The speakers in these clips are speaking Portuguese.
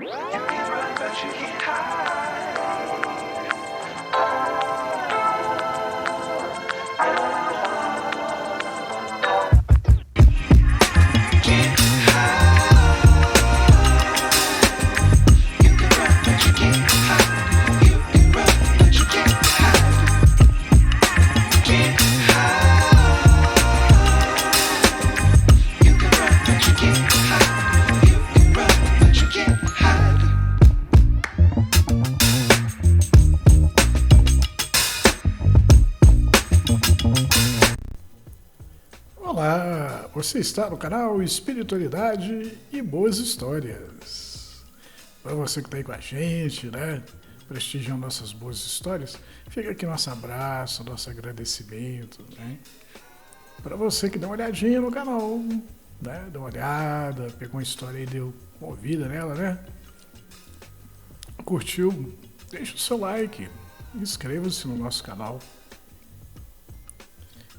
can run, but you can't hide. Can't hide. You can run, but you can't hide. You can run, but you can't hide. Can't hide. You can run, but you can't hide. You can run, but you can't hide. Olá, você está no canal Espiritualidade e Boas Histórias. Para você que está aí com a gente, né, prestigiando nossas boas histórias, fica aqui nosso abraço, nosso agradecimento, né. Para você que dá uma olhadinha no canal, né, dá uma olhada, pegou uma história e deu uma ouvida nela, né, curtiu, deixa o seu like, inscreva-se no nosso canal.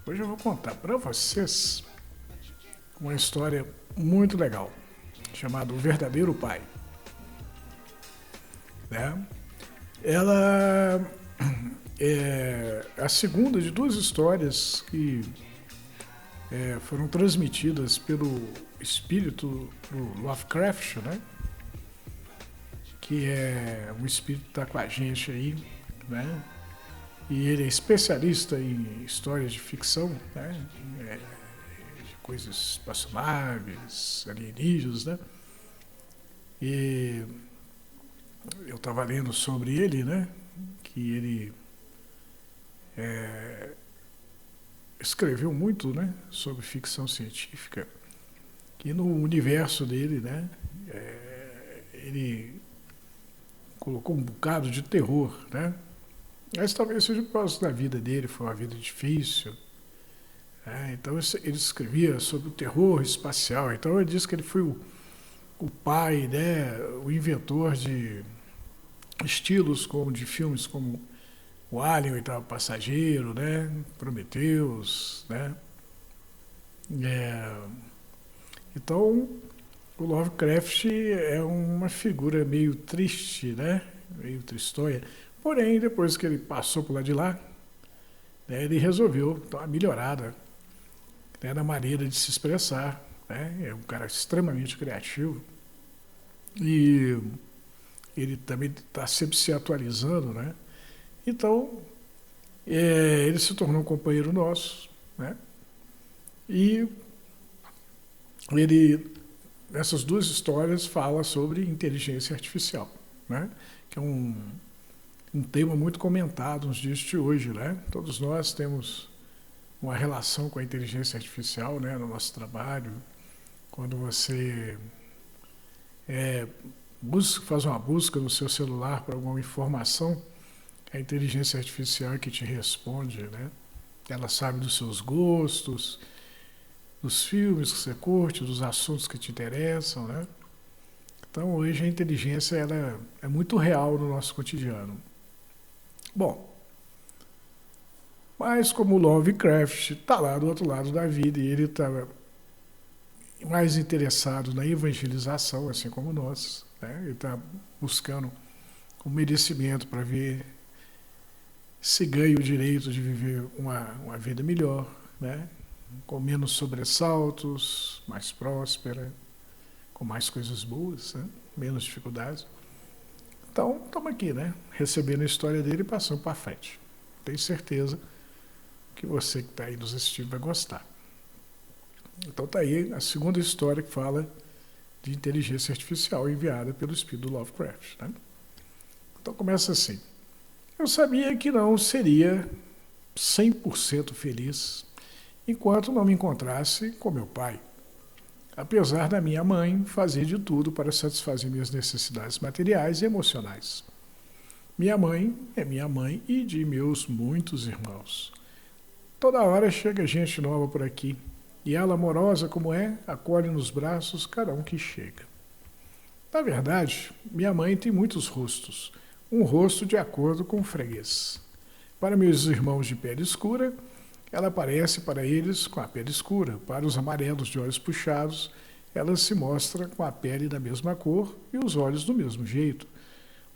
Hoje eu vou contar para vocês uma história muito legal, chamada O Verdadeiro Pai. Né? Ela é a segunda de duas histórias que foram transmitidas pelo espírito do Lovecraft, né? Que é um espírito que está com a gente aí, né? E ele é especialista em histórias de ficção, né? De coisas espaçonaves, alienígenas, né? E eu estava lendo sobre ele, né? Que ele escreveu muito, né? Sobre ficção científica. E no universo dele, né? Ele colocou um bocado de terror, né? Mas talvez seja por causa da vida dele, foi uma vida difícil. Então ele escrevia sobre o terror espacial. Então ele diz que ele foi o pai, né, o inventor de estilos de filmes como o Alien, o Oitavo Passageiro, né, Prometheus, né. Então o Lovecraft é uma figura meio triste, né, meio tristonha. Porém, depois que ele passou por lá de lá, né, ele resolveu dar uma melhorada, né, na maneira de se expressar. Né? É um cara extremamente criativo e ele também está sempre se atualizando. Né? Então, ele se tornou um companheiro nosso. Né? E ele, nessas duas histórias, fala sobre inteligência artificial, né? Que é um tema muito comentado nos dias de hoje, né? Todos nós temos uma relação com a inteligência artificial, né, no nosso trabalho. Quando você faz uma busca no seu celular por alguma informação, a inteligência artificial é que te responde, né? Ela sabe dos seus gostos, dos filmes que você curte, dos assuntos que te interessam, né? Então hoje a inteligência ela é muito real no nosso cotidiano. Bom, mas como o Lovecraft está lá do outro lado da vida e ele está mais interessado na evangelização, assim como nós, né? Ele está buscando um merecimento para ver se ganha o direito de viver uma vida melhor, né? Com menos sobressaltos, mais próspera, com mais coisas boas, né? Menos dificuldades. Então, estamos aqui, né? Recebendo a história dele e passando para frente. Tenho certeza que você que está aí nos assistindo vai gostar. Então está aí a segunda história que fala de inteligência artificial enviada pelo espírito do Lovecraft. Né? Então começa assim. Eu sabia que não seria 100% feliz enquanto não me encontrasse com meu pai. Apesar da minha mãe fazer de tudo para satisfazer minhas necessidades materiais e emocionais. Minha mãe é minha mãe e de meus muitos irmãos. Toda hora chega gente nova por aqui, e ela, amorosa como é, acolhe nos braços cada um que chega. Na verdade, minha mãe tem muitos rostos, um rosto de acordo com o freguês. Para meus irmãos de pele escura, ela aparece para eles com a pele escura, para os amarelos de olhos puxados, ela se mostra com a pele da mesma cor e os olhos do mesmo jeito.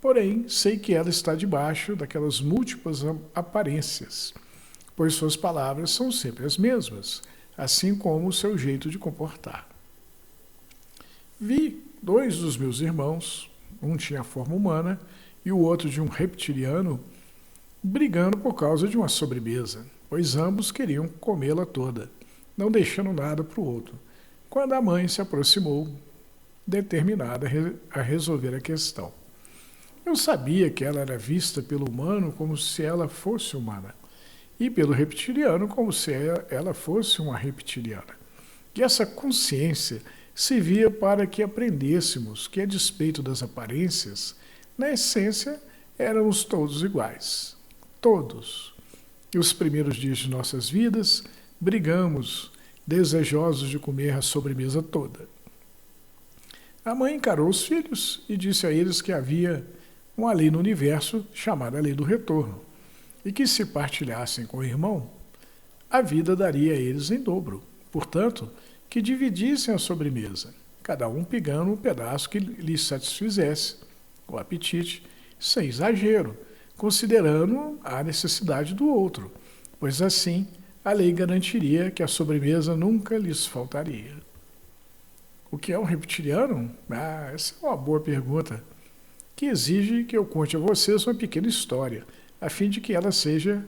Porém, sei que ela está debaixo daquelas múltiplas aparências, pois suas palavras são sempre as mesmas, assim como o seu jeito de comportar. Vi 2 dos meus irmãos, um tinha a forma humana e o outro de um reptiliano, brigando por causa de uma sobremesa, pois ambos queriam comê-la toda, não deixando nada para o outro, quando a mãe se aproximou, determinada a resolver a questão. Eu sabia que ela era vista pelo humano como se ela fosse humana, e pelo reptiliano como se ela fosse uma reptiliana. E essa consciência servia para que aprendêssemos que, a despeito das aparências, na essência, éramos todos iguais. Todos. E os primeiros dias de nossas vidas, brigamos, desejosos de comer a sobremesa toda. A mãe encarou os filhos e disse a eles que havia uma lei no universo chamada Lei do Retorno, e que se partilhassem com o irmão, a vida daria a eles em dobro. Portanto, que dividissem a sobremesa, cada um pegando um pedaço que lhes satisfizesse o apetite, sem exagero, considerando a necessidade do outro, pois assim a lei garantiria que a sobremesa nunca lhes faltaria. O que é um reptiliano? Essa é uma boa pergunta, que exige que eu conte a vocês uma pequena história, a fim de que ela seja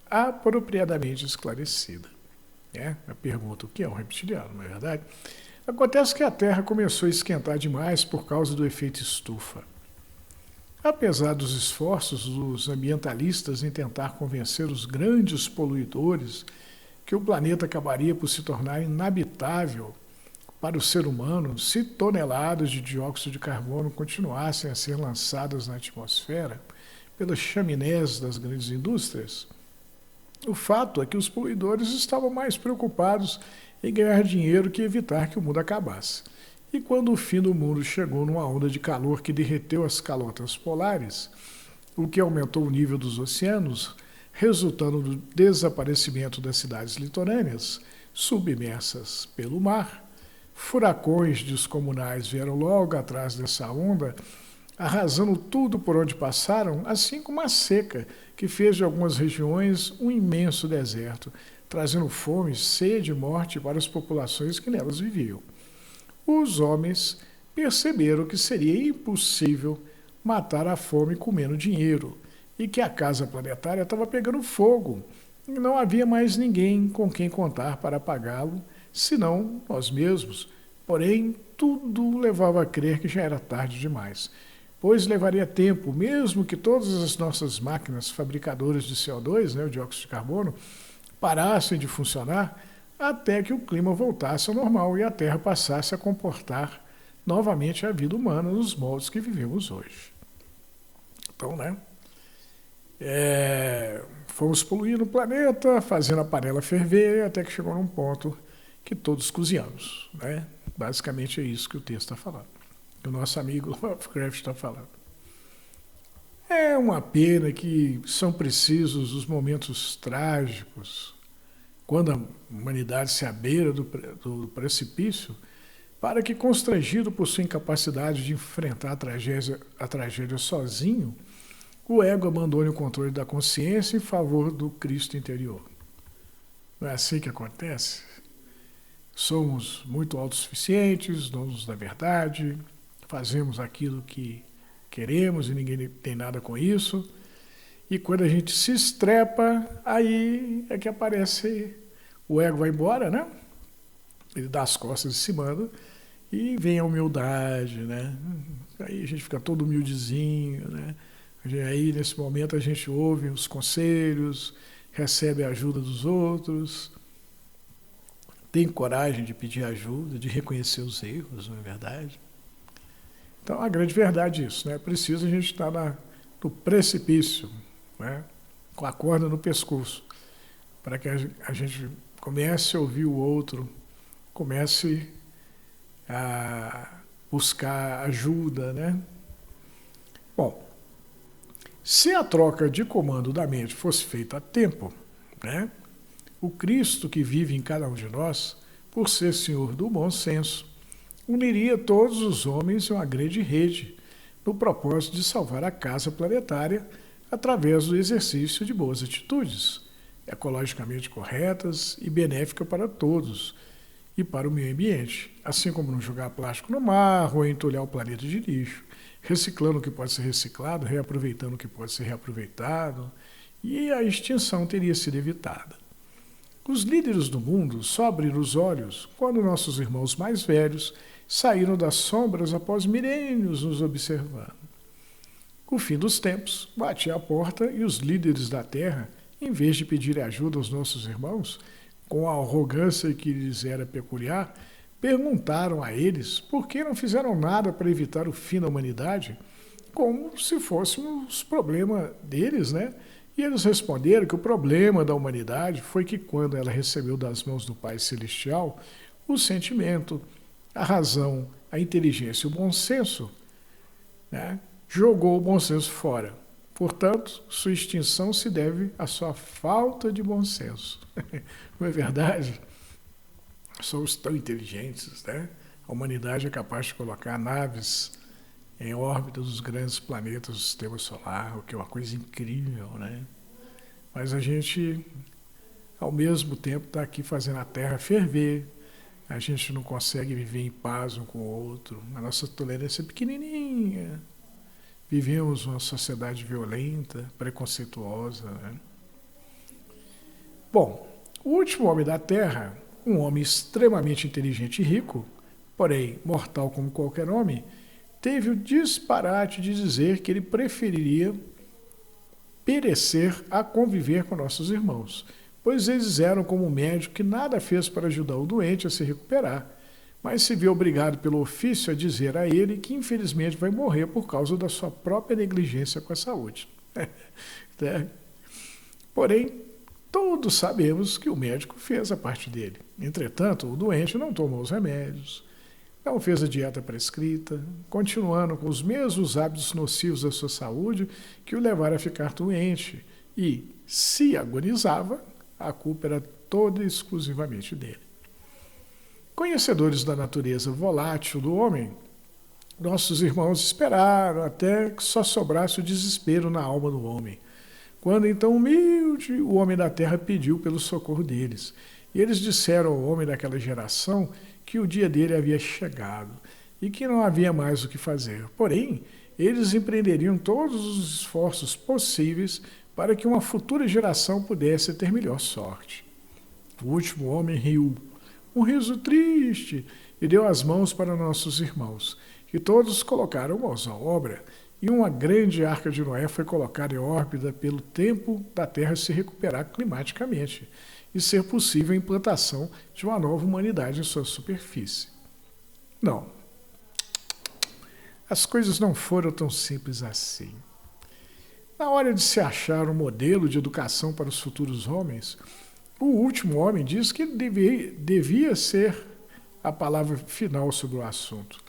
apropriadamente esclarecida. A pergunta, o que é um reptiliano, não é verdade? Acontece que a Terra começou a esquentar demais por causa do efeito estufa. Apesar dos esforços dos ambientalistas em tentar convencer os grandes poluidores que o planeta acabaria por se tornar inabitável para o ser humano se toneladas de dióxido de carbono continuassem a ser lançadas na atmosfera pelas chaminés das grandes indústrias, o fato é que os poluidores estavam mais preocupados em ganhar dinheiro que evitar que o mundo acabasse. E quando o fim do mundo chegou numa onda de calor que derreteu as calotas polares, o que aumentou o nível dos oceanos, resultando no desaparecimento das cidades litorâneas, submersas pelo mar, furacões descomunais vieram logo atrás dessa onda, arrasando tudo por onde passaram, assim como a seca, que fez de algumas regiões um imenso deserto, trazendo fome, sede e morte para as populações que nelas viviam. Os homens perceberam que seria impossível matar a fome comendo dinheiro, e que a casa planetária estava pegando fogo, e não havia mais ninguém com quem contar para apagá-lo, senão nós mesmos. Porém, tudo levava a crer que já era tarde demais, pois levaria tempo, mesmo que todas as nossas máquinas fabricadoras de CO2, o dióxido de carbono, parassem de funcionar, até que o clima voltasse ao normal e a Terra passasse a comportar novamente a vida humana nos moldes que vivemos hoje. Então, fomos poluindo o planeta, fazendo a panela ferver, até que chegou num ponto que todos cozinhamos. Basicamente é isso que o texto está falando. O nosso amigo Lovecraft está falando. É uma pena que são precisos os momentos trágicos, quando a humanidade se abeira do precipício, para que, constrangido por sua incapacidade de enfrentar a tragédia sozinho, o ego abandone o controle da consciência em favor do Cristo interior. Não é assim que acontece? Somos muito autossuficientes, donos da verdade, fazemos aquilo que queremos e ninguém tem nada com isso. E quando a gente se estrepa, aí é que aparece, o ego vai embora, Ele dá as costas e se manda, e vem a humildade, Aí a gente fica todo humildezinho, Aí nesse momento a gente ouve os conselhos, recebe a ajuda dos outros, tem coragem de pedir ajuda, de reconhecer os erros, não é verdade? Então, a grande verdade é isso, É preciso a gente estar no precipício, com a corda no pescoço, para que a gente comece a ouvir o outro, comece a buscar ajuda, Bom, se a troca de comando da mente fosse feita a tempo, o Cristo que vive em cada um de nós, por ser Senhor do bom senso, uniria todos os homens em uma grande rede, no propósito de salvar a casa planetária através do exercício de boas atitudes, ecologicamente corretas e benéficas para todos e para o meio ambiente, assim como não jogar plástico no mar ou entulhar o planeta de lixo, reciclando o que pode ser reciclado, reaproveitando o que pode ser reaproveitado, e a extinção teria sido evitada. Os líderes do mundo só abriram os olhos quando nossos irmãos mais velhos saíram das sombras após milênios nos observando. O fim dos tempos batia à porta e os líderes da Terra, em vez de pedir ajuda aos nossos irmãos, com a arrogância que lhes era peculiar, perguntaram a eles por que não fizeram nada para evitar o fim da humanidade, como se fôssemos problema deles, né? E eles responderam que o problema da humanidade foi que quando ela recebeu das mãos do Pai Celestial o sentimento, a razão, a inteligência e o bom senso, né, jogou o bom senso fora. Portanto, sua extinção se deve à sua falta de bom senso. Não é verdade? Somos tão inteligentes, né? A humanidade é capaz de colocar naves em órbita dos grandes planetas do sistema solar, o que é uma coisa incrível, né? Mas a gente, ao mesmo tempo, está aqui fazendo a Terra ferver. A gente não consegue viver em paz um com o outro. A nossa tolerância é pequenininha. Vivemos uma sociedade violenta, preconceituosa, né? Bom, o último homem da Terra, um homem extremamente inteligente e rico, porém mortal como qualquer homem, teve o disparate de dizer que ele preferiria perecer a conviver com nossos irmãos, pois eles eram como um médico que nada fez para ajudar o doente a se recuperar, mas se viu obrigado pelo ofício a dizer a ele que infelizmente vai morrer por causa da sua própria negligência com a saúde. Porém, todos sabemos que o médico fez a parte dele. Entretanto, o doente não tomou os remédios, não fez a dieta prescrita, continuando com os mesmos hábitos nocivos à sua saúde que o levaram a ficar doente. E, se agonizava, a culpa era toda e exclusivamente dele. Conhecedores da natureza volátil do homem, nossos irmãos esperaram até que só sobrasse o desespero na alma do homem. Quando então humilde, o homem da terra pediu pelo socorro deles. E eles disseram ao homem daquela geração que o dia dele havia chegado e que não havia mais o que fazer. Porém, eles empreenderiam todos os esforços possíveis para que uma futura geração pudesse ter melhor sorte. O último homem riu, um riso triste, e deu as mãos para nossos irmãos, que todos colocaram mãos à obra, e uma grande arca de Noé foi colocada em órbita pelo tempo da Terra se recuperar climaticamente e ser possível a implantação de uma nova humanidade em sua superfície. Não. As coisas não foram tão simples assim. Na hora de se achar um modelo de educação para os futuros homens, o último homem diz que devia ser a palavra final sobre o assunto,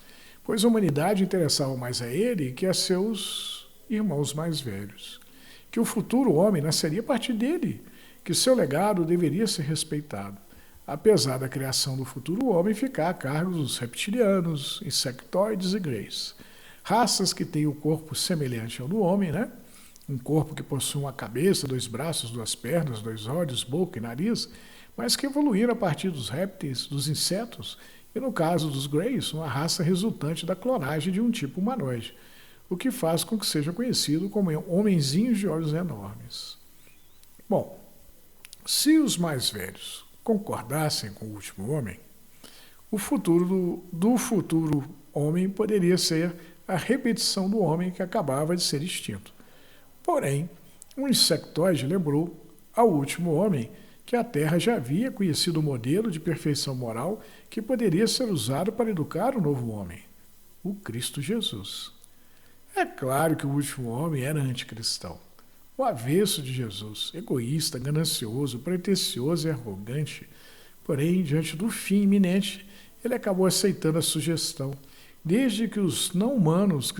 pois a humanidade interessava mais a ele que a seus irmãos mais velhos, que o futuro homem nasceria a partir dele, que seu legado deveria ser respeitado, apesar da criação do futuro homem ficar a cargo dos reptilianos, insectoides e greys, raças que têm o corpo semelhante ao do homem, né? Um corpo que possui uma cabeça, 2 braços, 2 pernas, 2 olhos, boca e nariz, mas que evoluíram a partir dos répteis, dos insetos, e no caso dos greys, uma raça resultante da clonagem de um tipo humanoide, o que faz com que seja conhecido como homenzinhos de olhos enormes. Bom, se os mais velhos concordassem com o último homem, o futuro do futuro homem poderia ser a repetição do homem que acabava de ser extinto. Porém, um insectoide lembrou ao último homem que a Terra já havia conhecido o modelo de perfeição moral que poderia ser usado para educar o novo homem, o Cristo Jesus. É claro que o último homem era anticristão, o avesso de Jesus, egoísta, ganancioso, pretensioso e arrogante. Porém, diante do fim iminente, ele acabou aceitando a sugestão, desde que os não-humanos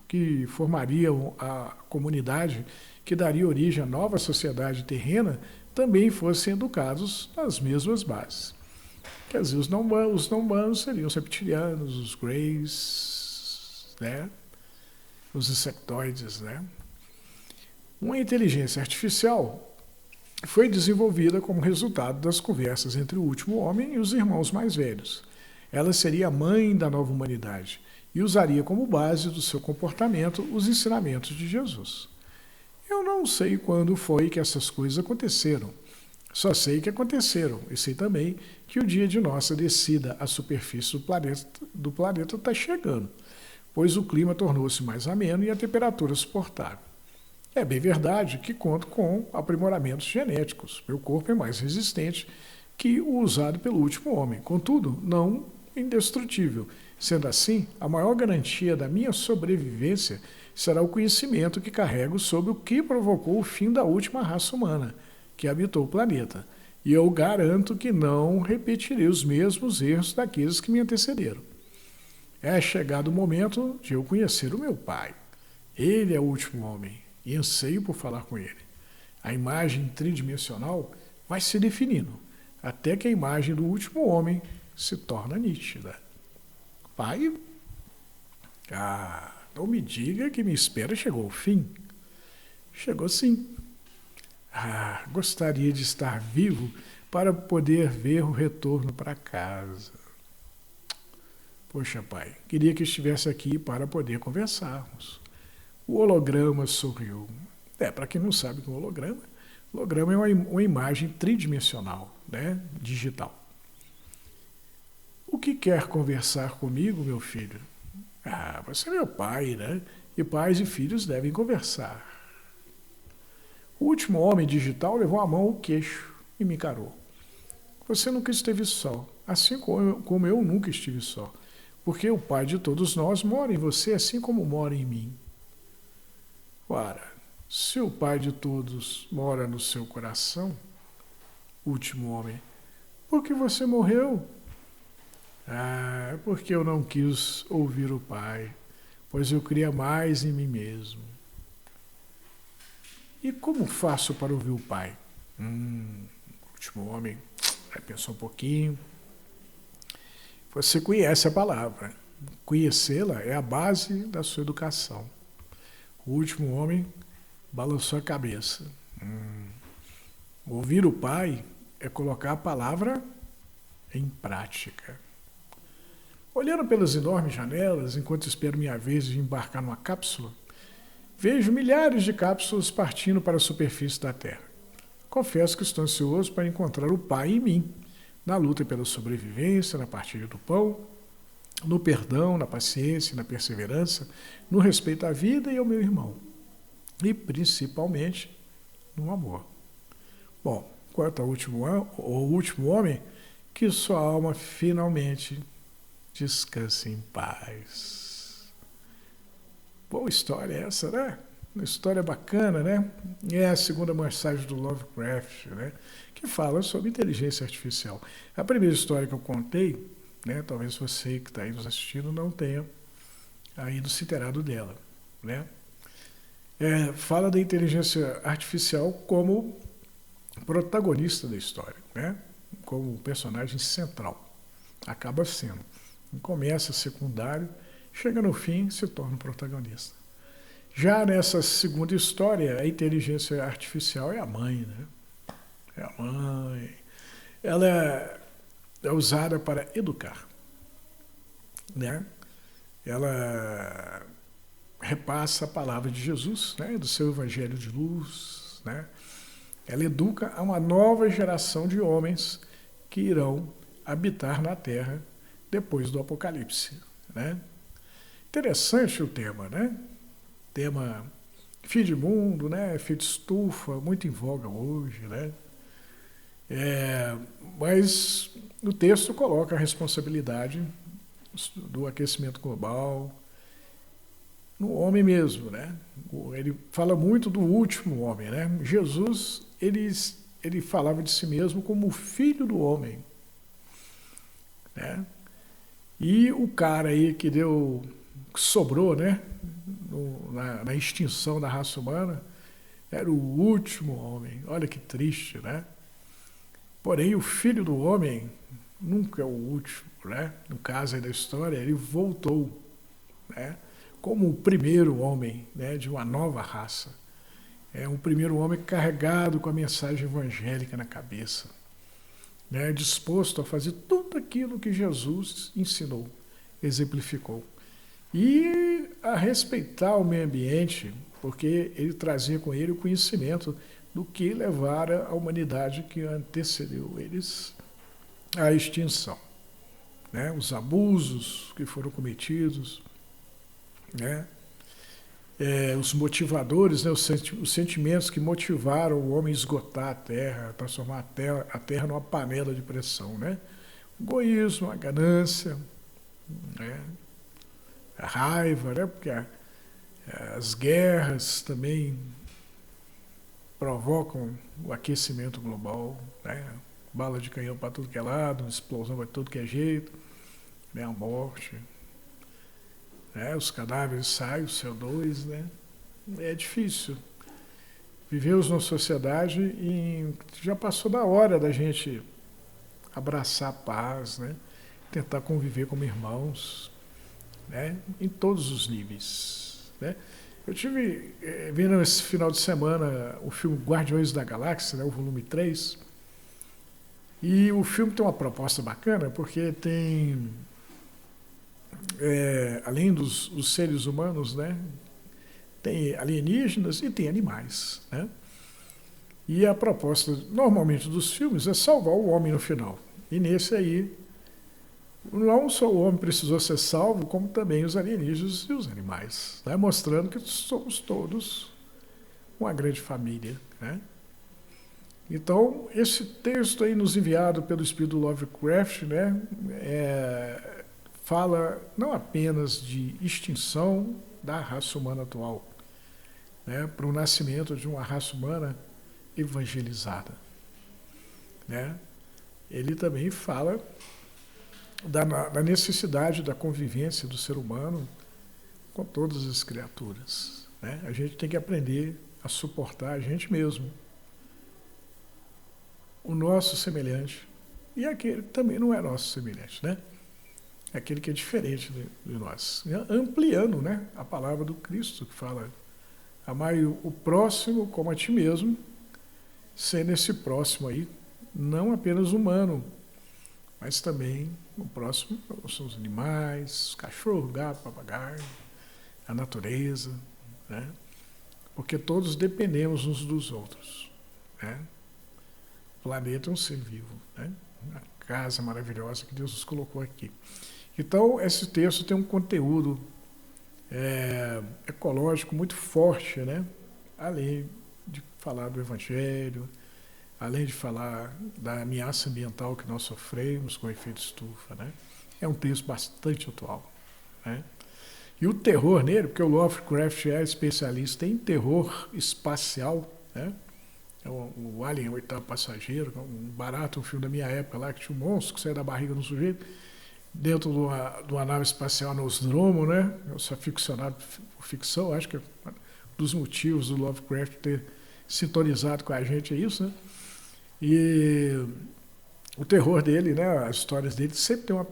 que formariam a comunidade que daria origem à nova sociedade terrena também fossem educados nas mesmas bases. Quer dizer, os não humanos seriam os reptilianos, os greys, né? Os insectoides, né? Uma inteligência artificial foi desenvolvida como resultado das conversas entre o último homem e os irmãos mais velhos. Ela seria a mãe da nova humanidade e usaria como base do seu comportamento os ensinamentos de Jesus. Eu não sei quando foi que essas coisas aconteceram. Só sei que aconteceram e sei também que o dia de nossa descida à superfície do planeta está chegando, pois o clima tornou-se mais ameno e a temperatura suportável. É bem verdade que conto com aprimoramentos genéticos. Meu corpo é mais resistente que o usado pelo último homem, contudo, não indestrutível. Sendo assim, a maior garantia da minha sobrevivência será o conhecimento que carrego sobre o que provocou o fim da última raça humana que habitou o planeta. E eu garanto que não repetirei os mesmos erros daqueles que me antecederam. É chegado o momento de eu conhecer o meu pai. Ele é o último homem e anseio por falar com ele. A imagem tridimensional vai se definindo, até que a imagem do último homem se torna nítida. Pai, não me diga que minha espera chegou ao fim. Chegou sim. Gostaria de estar vivo para poder ver o retorno para casa. Poxa, pai, queria que estivesse aqui para poder conversarmos. O holograma sorriu. Para quem não sabe o que é um holograma é uma imagem tridimensional, né? Digital. O que quer conversar comigo, meu filho? Você é meu pai, né? E pais e filhos devem conversar. O último homem digital levou a mão ao queixo e me encarou. Você nunca esteve só, assim como eu nunca estive só, porque o pai de todos nós mora em você assim como mora em mim. Ora, se o pai de todos mora no seu coração, último homem, por que você morreu? Porque eu não quis ouvir o pai, pois eu queria mais em mim mesmo. E como faço para ouvir o pai? O último homem pensou um pouquinho. Você conhece a palavra. Conhecê-la é a base da sua educação. O último homem balançou a cabeça. Ouvir o pai é colocar a palavra em prática. Olhando pelas enormes janelas, enquanto espero minha vez de embarcar numa cápsula, vejo milhares de cápsulas partindo para a superfície da Terra. Confesso que estou ansioso para encontrar o pai em mim, na luta pela sobrevivência, na partilha do pão, no perdão, na paciência, na perseverança, no respeito à vida e ao meu irmão. E, principalmente, no amor. Bom, quanto ao último homem, que sua alma finalmente descanse em paz. Boa história essa, né? Uma história bacana, né? É a segunda mensagem do Lovecraft, né? Que fala sobre inteligência artificial. A primeira história que eu contei, né? Talvez você que está aí nos assistindo não tenha ainda se inteirado dela, né? Fala da inteligência artificial como protagonista da história, né? Como personagem central. Acaba sendo. Começa secundário, chega no fim, se torna protagonista. Já nessa segunda história, a inteligência artificial é a mãe, né? É a mãe. Ela é usada para educar, né? Ela repassa a palavra de Jesus, né? Do seu evangelho de luz, né? Ela educa a uma nova geração de homens que irão habitar na Terra depois do Apocalipse, né? Interessante o tema, né? Tema fim de mundo, né? Efeito estufa, muito em voga hoje, né? Mas o texto coloca a responsabilidade do aquecimento global no homem mesmo, né? Ele fala muito do último homem, né? Jesus, ele falava de si mesmo como o filho do homem, né? E o cara aí que sobrou, né? Na extinção da raça humana, era o último homem. Olha que triste, né? Porém, o filho do homem nunca é o último, né? No caso aí da história, ele voltou, né? Como o primeiro homem, né? De uma nova raça. É um primeiro homem carregado com a mensagem evangélica na cabeça, né? Disposto a fazer tudo aquilo que Jesus ensinou, exemplificou. E a respeitar o meio ambiente, porque ele trazia com ele o conhecimento do que levara a humanidade que antecedeu eles à extinção, né? Os abusos que foram cometidos, né? Os motivadores, né? Os sentimentos que motivaram o homem a esgotar a terra, transformar a terra numa panela de pressão, né? O egoísmo, a ganância, né? A raiva, né? Porque as guerras também provocam o aquecimento global, né? Bala de canhão para tudo que é lado, explosão para tudo que é jeito, né? A morte, né? Os cadáveres saem, o CO2, né? É difícil. Vivemos numa sociedade e já passou da hora da gente abraçar a paz, né? Tentar conviver como irmãos, né? Em todos os níveis, né? Eu tive vendo esse final de semana o filme Guardiões da Galáxia, né? O volume 3, e o filme tem uma proposta bacana, porque tem, além dos seres humanos, né? Tem alienígenas e tem animais, né? E a proposta, normalmente, dos filmes é salvar o homem no final. E nesse aí, não só o homem precisou ser salvo, como também os alienígenas e os animais, né? Mostrando que somos todos uma grande família, né? Então, esse texto aí nos enviado pelo espírito Lovecraft, né, fala não apenas de extinção da raça humana atual, né, para o nascimento de uma raça humana evangelizada, né? Ele também fala da necessidade da convivência do ser humano com todas as criaturas, né? A gente tem que aprender a suportar a gente mesmo, o nosso semelhante e aquele que também não é nosso semelhante, né? Aquele que é diferente de nós, ampliando, né, a palavra do Cristo que fala: amai o próximo como a ti mesmo, sendo esse próximo aí não apenas humano, mas também o próximo são os animais, cachorro, gato, papagaio, a natureza, né? Porque todos dependemos uns dos outros, né? O planeta é um ser vivo, né? Uma casa maravilhosa que Deus nos colocou aqui. Então, esse texto tem um conteúdo ecológico muito forte, né? Além de falar do Evangelho, além de falar da ameaça ambiental que nós sofremos com o efeito estufa, né? É um texto bastante atual, né? E o terror nele, porque o Lovecraft é especialista em terror espacial, né? O Alien, o Oitavo Passageiro, um barato, um filme da minha época lá, que tinha um monstro que saía da barriga do sujeito, dentro de uma nave espacial Nostromo, né? Eu sou aficionado por ficção, acho que um dos motivos do Lovecraft ter sintonizado com a gente é isso, né? E o terror dele, né? As histórias dele sempre tem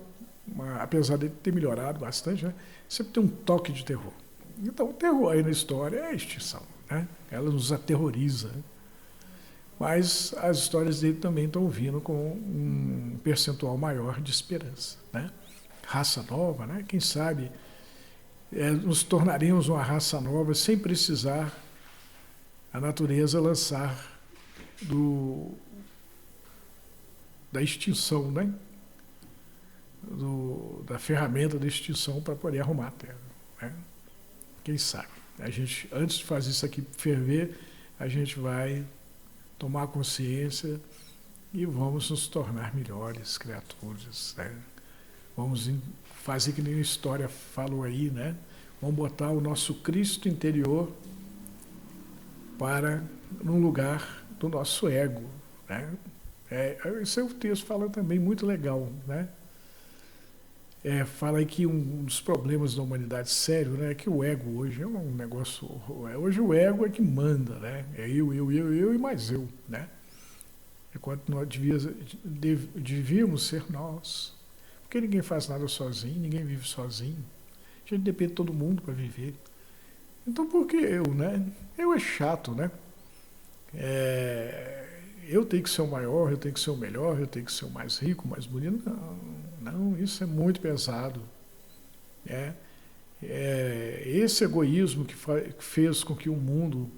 apesar de ter melhorado bastante, né? Sempre tem um toque de terror. Então, o terror aí na história é a extinção, né? Ela nos aterroriza, né? Mas as histórias dele também estão vindo com um percentual maior de esperança, né? Raça nova, né? Quem sabe nos tornaríamos uma raça nova sem precisar a natureza lançar da extinção, né? Da ferramenta da extinção para poder arrumar a Terra, né? Quem sabe? A gente, antes de fazer isso aqui ferver, a gente vai tomar consciência e vamos nos tornar melhores criaturas, né? Vamos fazer que nem a história falou aí, né? Vamos botar o nosso Cristo interior num lugar do nosso ego, né? Esse é o texto fala também muito legal, né? Fala aí que um dos problemas da humanidade sério, né, é que o ego hoje é um negócio. Hoje o ego é que manda, né? É eu e mais eu, né? enquanto nós devíamos ser nós. Porque ninguém faz nada sozinho, ninguém vive sozinho. A gente depende de todo mundo para viver. Então por que eu, né? Eu é chato, né? Eu tenho que ser o maior, eu tenho que ser o melhor, eu tenho que ser o mais rico, o mais bonito. Não, isso é muito pesado. Esse egoísmo que fez com que o mundo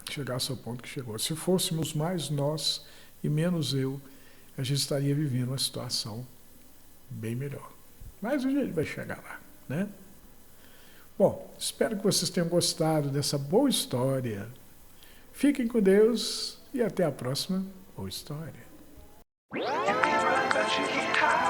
chegasse ao ponto que chegou. Se fôssemos mais nós e menos eu, a gente estaria vivendo uma situação bem melhor. Mas a gente vai chegar lá, né? Bom, espero que vocês tenham gostado dessa boa história. Fiquem com Deus e até a próxima boa história. You can run, but you can't hide.